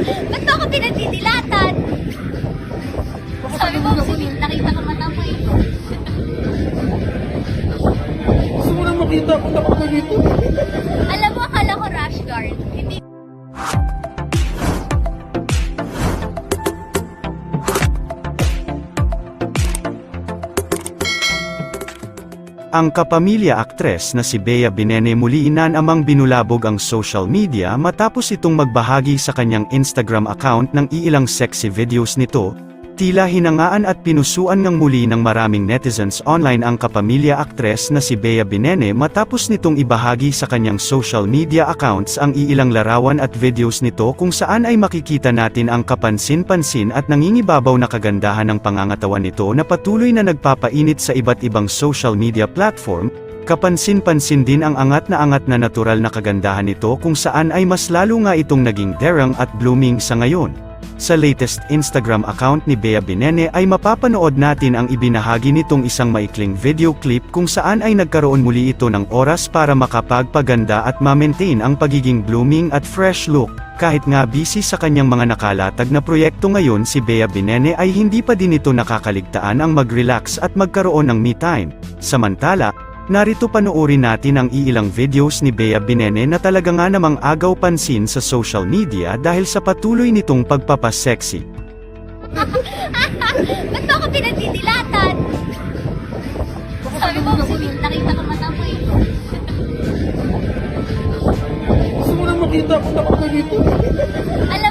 Ba't mo ako pinagdidilatan? Sabi mo, nakita ko mata mo eh. Gusto mo na makita kung dapat na dito. Alam mo, akala ko rash guard. Hindi. Ang kapamilya aktres na si Bea Binene muli inanamang binulabog ang social media matapos itong magbahagi sa kanyang Instagram account ng iilang sexy videos nito. Tila hinangaan at pinusuan ng muli ng maraming netizens online ang kapamilya aktres na si Bea Binene matapos nitong ibahagi sa kanyang social media accounts ang iilang larawan at videos nito kung saan ay makikita natin ang kapansin-pansin at nangingibabaw na kagandahan ng pangangatawan nito na patuloy na nagpapainit sa iba't ibang social media platform. Kapansin-pansin din ang angat na natural na kagandahan nito kung saan ay mas lalo nga itong naging derang at blooming sa ngayon. Sa latest Instagram account ni Bea Binene ay mapapanood natin ang ibinahagi nitong isang maikling video clip kung saan ay nagkaroon muli ito ng oras para makapagpaganda at ma-maintain ang pagiging blooming at fresh look. Kahit nga busy sa kanyang mga nakalatag na proyekto ngayon, si Bea Binene ay hindi pa din ito nakakaligtaan ang mag-relax at magkaroon ng me time. Samantala, narito panoorin natin ang iilang videos ni Bea Binene na talaga nga namang agaw pansin sa social media dahil sa patuloy nitong pagpapasexy. Ba't mo ako pinagdidilatan? Sabi mo, nakita ko mata mo eh. Gusto mo na makita kung dapat na dito. Alam